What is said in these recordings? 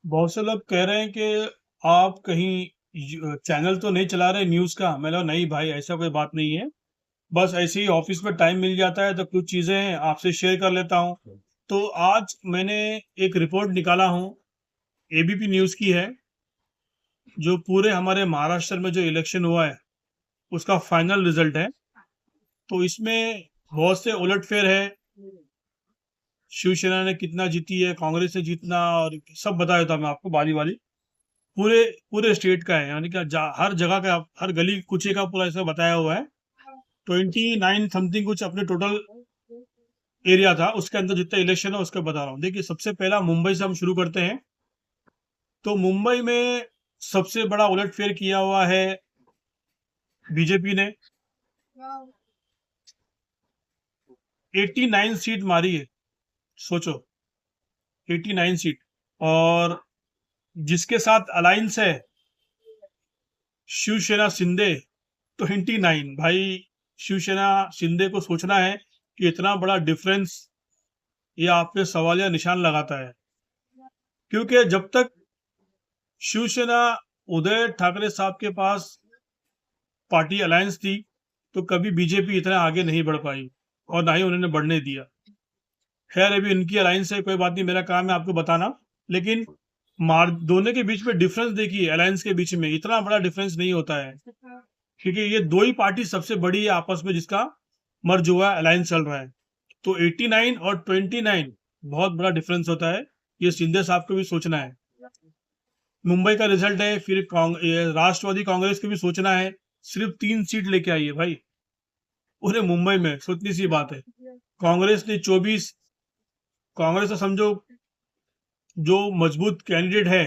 बहुत से लोग कह रहे हैं कि आप कहीं चैनल तो नहीं चला रहे न्यूज़ का। मैं बोला नहीं भाई, ऐसा कोई बात नहीं है। बस ऐसे ही ऑफिस में टाइम मिल जाता है तो कुछ चीज़ें आपसे शेयर कर लेता हूँ। तो आज मैंने एक रिपोर्ट निकाला हूँ, एबीपी न्यूज़ की है, जो पूरे हमारे महाराष्ट्र में जो इलेक्शन हुआ है उसका फाइनल रिजल्ट है। तो इसमें बहुत से उलटफेर है। शिवसेना ने कितना जीती है, कांग्रेस ने जितना, और सब बता देता हूँ मैं आपको बारी बारी। पूरे पूरे स्टेट का है, यानी कि हर जगह का, हर गली कुचे का पूरा ऐसा बताया हुआ है। 29 समथिंग कुछ अपने टोटल एरिया था, उसके अंदर जितना इलेक्शन है उसका बता रहा हूँ। देखिए, सबसे पहला मुंबई से हम शुरू करते हैं। तो मुंबई में सबसे बड़ा उलटफेर किया हुआ है बीजेपी ने। 89 सीट मारी है, सोचो, 89 सीट। और जिसके साथ अलायंस है शिवसेना शिंदे, 29। भाई, शिवसेना शिंदे को सोचना है कि इतना बड़ा डिफरेंस ये आप पे सवालिया निशान लगाता है। क्योंकि जब तक शिवसेना उदय ठाकरे साहब के पास पार्टी अलायंस थी तो कभी बीजेपी इतना आगे नहीं बढ़ पाई, और ना ही उन्होंने बढ़ने दिया। खैर, अभी इनकी अलायंस है, कोई बात नहीं, मेरा काम है आपको बताना। लेकिन मार दोनों के बीच में डिफरेंस देखिए, अलायंस के बीच में इतना बड़ा डिफरेंस नहीं होता है, क्योंकि ये दो ही पार्टी सबसे बड़ी है आपस में जिसका मर्ज हुआ है, अलायंस चल रहा है। तो 89 और 29 बहुत बड़ा डिफरेंस होता है। ये शिंदे साहब को भी सोचना है। मुंबई का रिजल्ट है, फिर ये राष्ट्रवादी कांग्रेस को भी सोचना है। सिर्फ 3 सीट लेके आई है भाई पूरे मुंबई में, सोचनी सी बात है। कांग्रेस ने 24। कांग्रेस तो समझो जो मजबूत कैंडिडेट है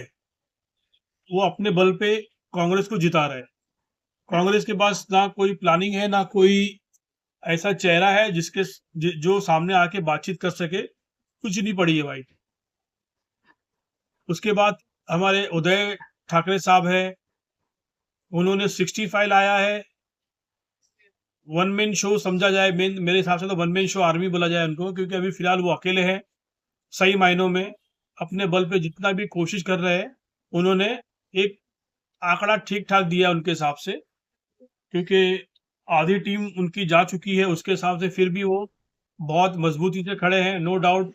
वो अपने बल पे कांग्रेस को जिता रहा है। कांग्रेस के पास ना कोई प्लानिंग है, ना कोई ऐसा चेहरा है जो सामने आके बातचीत कर सके। कुछ नहीं पड़ी है भाई। उसके बाद हमारे उदय ठाकरे साहब है, उन्होंने 65 लाया है। वन मैन शो समझा जाए, मेरे हिसाब से तो वन मैन शो आर्मी बोला जाए उनको, क्योंकि अभी फिलहाल वो अकेले हैं। सही मायनों में अपने बल पे जितना भी कोशिश कर रहे हैं, उन्होंने एक आंकड़ा ठीक ठाक दिया उनके हिसाब से, क्योंकि आधी टीम उनकी जा चुकी है उसके हिसाब से। फिर भी वो बहुत मजबूती से खड़े हैं, नो डाउट।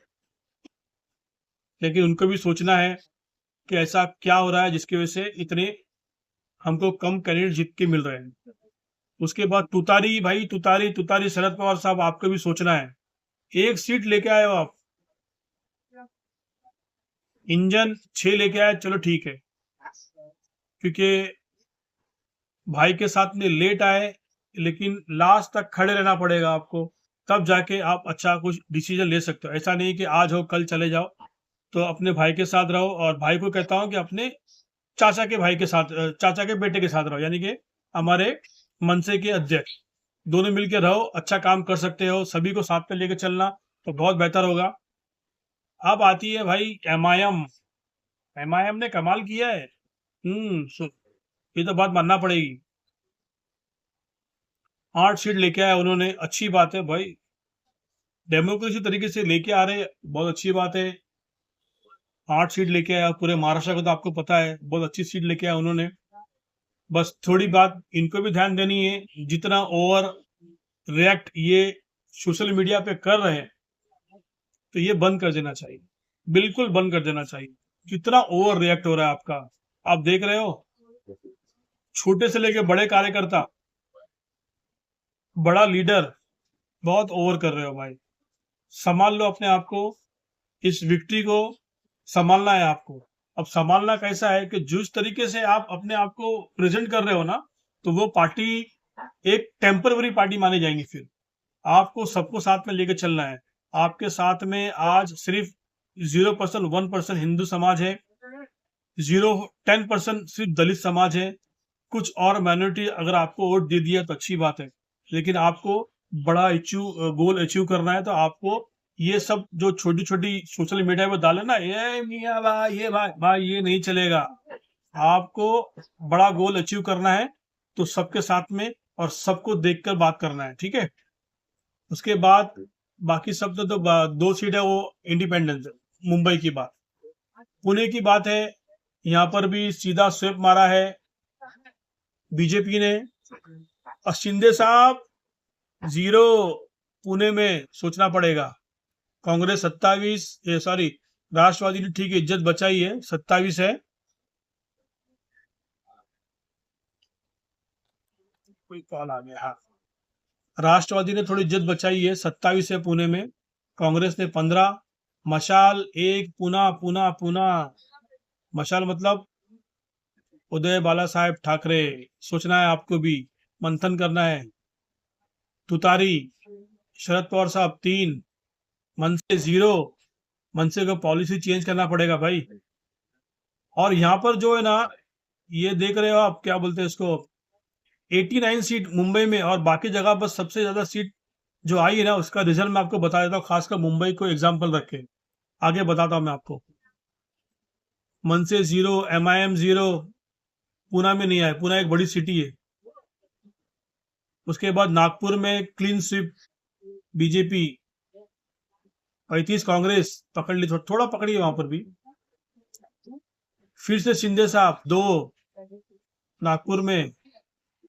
लेकिन उनको भी सोचना है कि ऐसा क्या हो रहा है जिसकी वजह से इतने हमको कम कैंडिडेट जीत के मिल रहे हैं। उसके बाद तुतारी, भाई तुतारी तुतारी शरद पवार साहब, आपको भी सोचना है। एक सीट लेके आए हो आप, इंजन 6 लेके आए, चलो ठीक है, क्योंकि भाई के साथ में लेट आए, लेकिन लास्ट तक खड़े रहना पड़ेगा आपको, तब जाके आप अच्छा कुछ डिसीजन ले सकते हो। ऐसा नहीं कि आज हो कल चले जाओ। तो अपने भाई के साथ रहो, और भाई को कहता हूँ कि अपने चाचा के भाई के साथ, चाचा के बेटे के साथ रहो, यानी कि हमारे मनसे के अध्यक्ष। दोनों मिलके रहो, अच्छा काम कर सकते हो, सभी को साथ में लेके चलना तो बहुत बेहतर होगा। अब आती है भाई एमआईएम। एमआईएम ने कमाल किया है। ये तो बात मानना पड़ेगी। 8 सीट लेके आए उन्होंने, अच्छी बात है भाई। डेमोक्रेसी तरीके से लेके आ रहे, बहुत अच्छी बात है। 8 सीट लेके आया पूरे महाराष्ट्र को, तो आपको पता है बहुत अच्छी सीट लेके आया उन्होंने। बस थोड़ी बात इनको भी ध्यान देनी है, जितना ओवर रिएक्ट ये सोशल मीडिया पे कर रहे हैं, तो ये बंद कर देना चाहिए, बिल्कुल बंद कर देना चाहिए। कितना ओवर रिएक्ट हो रहा है आपका, आप देख रहे हो। छोटे से लेके बड़े कार्यकर्ता, बड़ा लीडर, बहुत ओवर कर रहे हो भाई। संभाल लो अपने आप को, इस विक्ट्री को संभालना है आपको। अब संभालना कैसा है कि जिस तरीके से आप अपने आप को प्रेजेंट कर रहे हो ना, तो वो पार्टी एक टेम्पररी पार्टी मानी जाएंगी। फिर आपको सबको साथ में लेके चलना है। आपके साथ में आज सिर्फ 0% 1% हिंदू समाज है, 10% सिर्फ दलित समाज है। कुछ और माइनॉरिटी अगर आपको वोट दे दिया तो अच्छी बात है, लेकिन आपको बड़ा गोल अचीव करना है, तो आपको ये सब जो छोटी छोटी सोशल मीडिया पे डाले ना, ये मियाँ भाई, ये भाई भाई, ये नहीं चलेगा। आपको बड़ा गोल अचीव करना है, तो सबके साथ में और सबको देखकर बात करना है, ठीक है। उसके बाद बाकी सब तो 2 सीट है, वो इंडिपेंडेंस है, मुंबई की बात। पुणे की बात है, यहाँ पर भी सीधा स्वेप मारा है बीजेपी ने। और शिंदे साहब 0 पुणे में सोचना पड़ेगा। कांग्रेस 27, सॉरी राष्ट्रवादी ने ठीक इज्जत बचाई है, 27 है। कोई कॉल आ गया, हाँ। राष्ट्रवादी ने थोड़ी इज्जत बचाई है, 27 है पुणे में, कांग्रेस ने 15। मशाल 1 पुना पुना पुना, मशाल मतलब उदय बाला साहेब ठाकरे। सोचना है आपको भी, मंथन करना है। तुतारी शरद पवार साहब 3, मनसे 0। मनसे को पॉलिसी चेंज करना पड़ेगा भाई। और यहाँ पर जो है ना, ये देख रहे हो आप, क्या बोलते हैं इसको, 89 सीट मुंबई में, और बाकी जगह पर सबसे ज्यादा सीट जो आई है ना, उसका रिजल्ट मैं आपको बता देता हूँ, खासकर मुंबई को एग्जाम्पल रख के आगे बताता हूँ मैं आपको। मनसे 0, MIM 0, पूना में नहीं आए, पूना एक बड़ी सिटी है। उसके बाद नागपुर में क्लीन स्वीप बीजेपी, 35 कांग्रेस पकड़ ली, थोड़ा पकड़ी है वहां पर भी। फिर से शिंदे साहब 2 नागपुर में।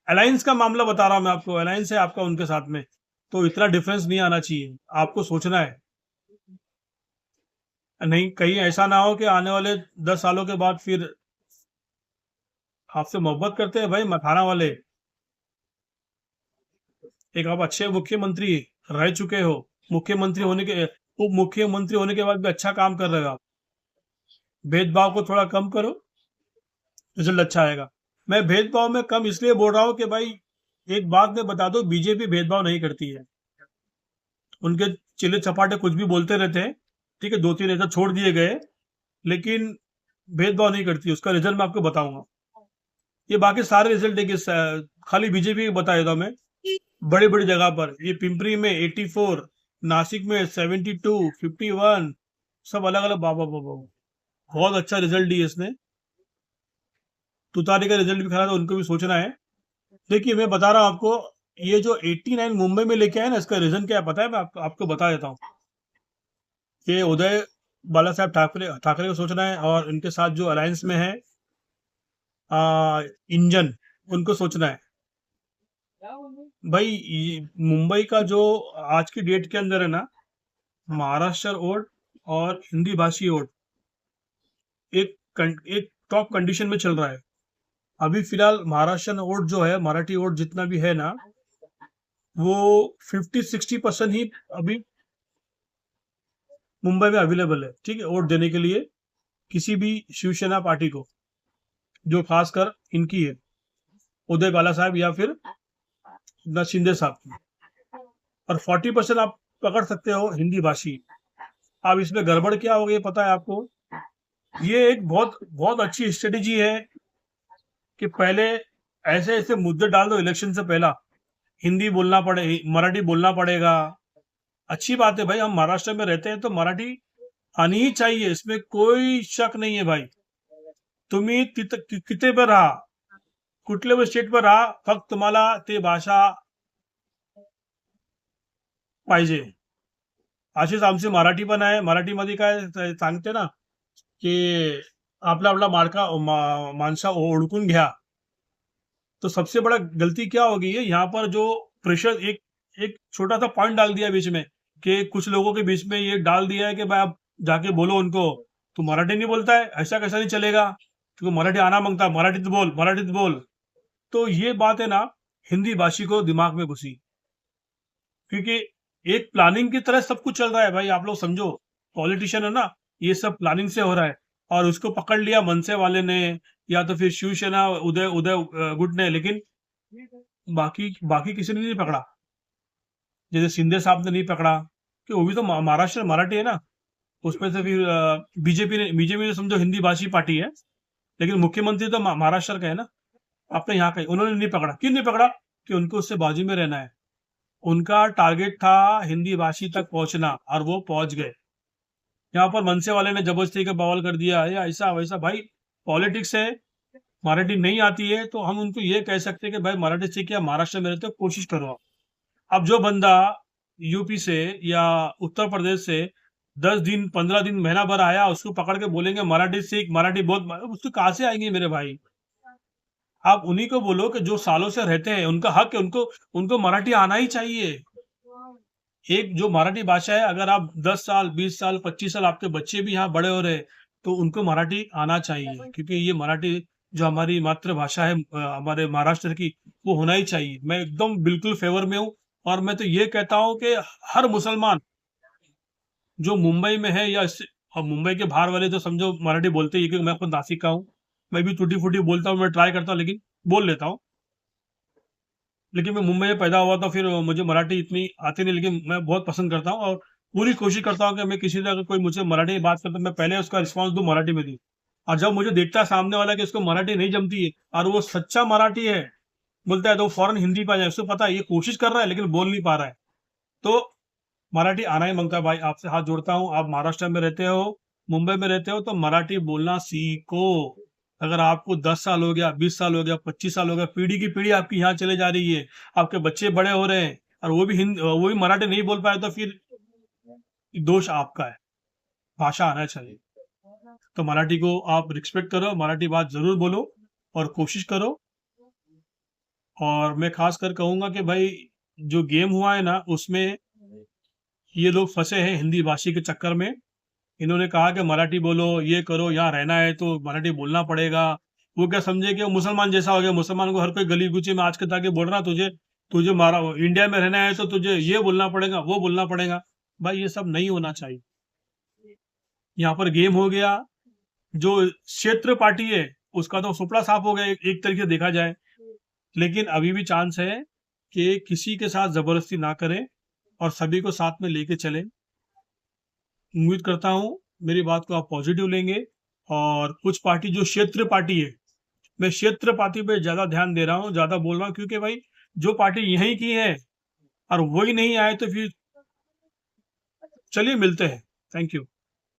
अलायंस का मामला बता रहा हूं मैं आपको, अलायंस है आपका उनके साथ में, तो इतना डिफरेंस नहीं आना चाहिए, आपको सोचना है। नहीं कहीं ऐसा ना हो कि आने वाले 10 सालों के बाद फिर आपसे मोहब्बत करते हैं भाई मखाना वाले। एक आप अच्छे मुख्यमंत्री रह चुके हो, मुख्यमंत्री होने के, उप मुख्यमंत्री होने के बाद भी अच्छा काम कर रहे हो आप। भेदभाव को थोड़ा कम करो, रिजल्ट अच्छा आएगा। मैं भेदभाव में कम इसलिए बोल रहा हूं कि भाई एक बात मैं बता दो, बीजेपी भेदभाव नहीं करती है। उनके चिल्ले चपाटे कुछ भी बोलते रहते हैं, ठीक है, 2-3 ऐसा छोड़ दिए गए, लेकिन भेदभाव नहीं करती। उसका रिजल्ट मैं आपको बताऊंगा। ये बाकी सारे रिजल्ट देखिए, खाली बीजेपी के बता देता हूं मैं। बड़ी बड़ी जगह पर, ये पिंपरी में 84, नासिक में 72, 51, सब अलग अलग। बाबा बाबा, बहुत अच्छा रिजल्ट दिया इसने। तुतारी का रिजल्ट भी खराब था, उनको भी सोचना है। देखिए मैं बता रहा हूं आपको, ये जो 89 मुंबई में लेके आए ना, इसका रीजन क्या है पता है? मैं आपको बता देता हूँ। ये उदय बाला साहब ठाकरे ठाकरे को सोचना है, और इनके साथ जो अलायंस में है इंजन, उनको सोचना है भाई। मुंबई का जो आज की डेट के अंदर है ना, महाराष्ट्र वोट और हिंदी भाषी वोट एक टॉप कंडीशन में चल रहा है अभी फिलहाल। महाराष्ट्र वोट जो है, मराठी वोट जितना भी है ना, वो 50-60% ही अभी मुंबई में अवेलेबल है, ठीक है, वोट देने के लिए किसी भी शिवसेना पार्टी को, जो खासकर इनकी है, उदय बाला साहब या फिर शिंदे साहब की। और 40% आप पकड़ सकते हो हिंदी भाषी। अब इसमें गड़बड़ क्या हो गई पता है आपको? ये एक बहुत बहुत अच्छी स्ट्रेटेजी है कि पहले ऐसे ऐसे मुद्दे डाल दो इलेक्शन से पहला, हिंदी बोलना पड़े, मराठी बोलना पड़ेगा। अच्छी बात है भाई, हम महाराष्ट्र में रहते हैं तो मराठी आनी ही चाहिए, इसमें कोई शक नहीं है भाई। तुम्ही किती पर राहा, कुठल्या पण स्टेट पर राहा, फक्त तुम्हाला ते भाषा पाहिजे। अशीच आमची मराठी पण आहे। मराठीमध्ये काय सांगते ना की आपला आपला माणसा ओळखून घ्या। तो सबसे बड़ा गलती क्या होगी है, यहाँ पर जो प्रेशर, एक एक छोटा सा पॉइंट डाल दिया बीच में, कि कुछ लोगों के बीच में ये डाल दिया है कि भाई आप जाके बोलो उनको, तू मराठी नहीं बोलता है, ऐसा कैसा नहीं चलेगा, क्योंकि मराठी आना मांगता, मराठीत बोल, मराठीत बोल। तो ये बात है ना, हिंदी भाषी को दिमाग में घुसी, क्योंकि एक प्लानिंग की तरह सब कुछ चल रहा है भाई। आप लोग समझो, पॉलिटिशियन है ना, ये सब प्लानिंग से हो रहा है, और उसको पकड़ लिया मनसे वाले ने, या तो फिर शिवसेना उदय उदय गुट ने, लेकिन बाकी बाकी किसी ने नहीं पकड़ा। जैसे शिंदे साहब ने नहीं पकड़ा, कि वो भी तो महाराष्ट्र मराठी है ना, उसमें से फिर बीजेपी ने समझो हिंदी भाषी पार्टी है, लेकिन मुख्यमंत्री तो महाराष्ट्र का है ना, अपने यहाँ का, उन्होंने नहीं पकड़ा। क्यों नहीं पकड़ा? कि उनको उससे बाजू में रहना है। उनका टारगेट था हिंदी भाषी तक पहुंचना, और वो पहुंच गए। यहाँ पर मनसे वाले ने जबरदस्ती का बवाल कर दिया, या ऐसा वैसा। भाई पॉलिटिक्स है, मराठी नहीं आती है तो हम उनको ये कह सकते हैं कि भाई मराठी सीखिए, महाराष्ट्र में रहते हो, कोशिश करो। अब जो बंदा यूपी से या उत्तर प्रदेश से 10 दिन 15 दिन महीना भर आया, उसको पकड़ के बोलेंगे मराठी सीख, मराठी बोल, उसको कहाँ से आएंगे मेरे भाई? आप उन्हीं को बोलो कि जो सालों से रहते हैं, उनका हक है, उनको उनको मराठी आना ही चाहिए। एक जो मराठी भाषा है, अगर आप 10 साल 20 साल 25 साल आपके बच्चे भी यहाँ बड़े हो रहे हैं, तो उनको मराठी आना चाहिए, क्योंकि ये मराठी जो हमारी मातृभाषा है हमारे महाराष्ट्र की, वो होना ही चाहिए। मैं एकदम बिल्कुल फेवर में हूँ, और मैं तो ये कहता हूँ कि हर मुसलमान जो मुंबई में है या और मुंबई के बाहर वाले तो समझो मराठी बोलते ही, क्योंकि मैं खुद नासिक का हूँ। मैं भी टूटी फूटी बोलता हूँ, मैं ट्राई करता हूँ, लेकिन बोल लेता हूँ। लेकिन मैं मुंबई में पैदा हुआ, तो फिर मुझे मराठी इतनी आती नहीं, लेकिन मैं बहुत पसंद करता हूँ और पूरी कोशिश करता हूँ कि मैं किसी से अगर कोई मुझसे मराठी में बात करता है, मैं पहले उसका रिस्पॉन्स दूं मराठी में दूं। और जब मुझे देखता है सामने वाला कि उसको मराठी नहीं जमती है और वो सच्चा मराठी है बोलता है, तो फौरन हिंदी पे आ जाए। उसको पता है ये कोशिश कर रहा है लेकिन बोल नहीं पा रहा है, तो मराठी आना ही मांगता है। भाई आपसे हाथ जोड़ता हूँ, आप महाराष्ट्र में रहते हो, मुंबई में रहते हो, तो मराठी बोलना सीखो। अगर आपको 10 साल हो गया, 20 साल हो गया, 25 साल हो गया, पीढ़ी की पीढ़ी आपकी यहाँ चले जा रही है, आपके बच्चे बड़े हो रहे हैं और वो भी मराठी नहीं बोल पाए, तो फिर दोष आपका है। भाषा आना चाहिए। तो मराठी को आप रिस्पेक्ट करो, मराठी बात जरूर बोलो और कोशिश करो। और मैं खास कर कहूंगा कि भाई जो गेम हुआ है ना, उसमें ये लोग फंसे हैं हिंदी भाषी के चक्कर में। इन्होंने कहा कि मराठी बोलो, ये करो, यहाँ रहना है तो मराठी बोलना पड़ेगा। वो क्या समझे कि वो मुसलमान जैसा हो गया, मुसलमान को हर कोई गली गुची में आज के ताके बोल रहा, तुझे तुझे मारा इंडिया में रहना है तो तुझे ये बोलना पड़ेगा, वो बोलना पड़ेगा। भाई ये सब नहीं होना चाहिए। यहाँ पर गेम हो गया, जो क्षेत्र पार्टी है उसका तो सुपड़ा साफ हो गया, एक तरीके से देखा जाए। लेकिन अभी भी चांस है कि किसी के साथ जबरदस्ती ना करें और सभी को साथ में लेके चलें। उम्मीद करता हूँ मेरी बात को आप पॉजिटिव लेंगे। और कुछ पार्टी जो क्षेत्र पार्टी है, मैं क्षेत्र पार्टी पे ज्यादा ध्यान दे रहा हूँ, ज्यादा बोल रहा हूँ, क्योंकि भाई जो पार्टी यहीं की है और वही नहीं आए तो फिर चलिए मिलते हैं। Thank you.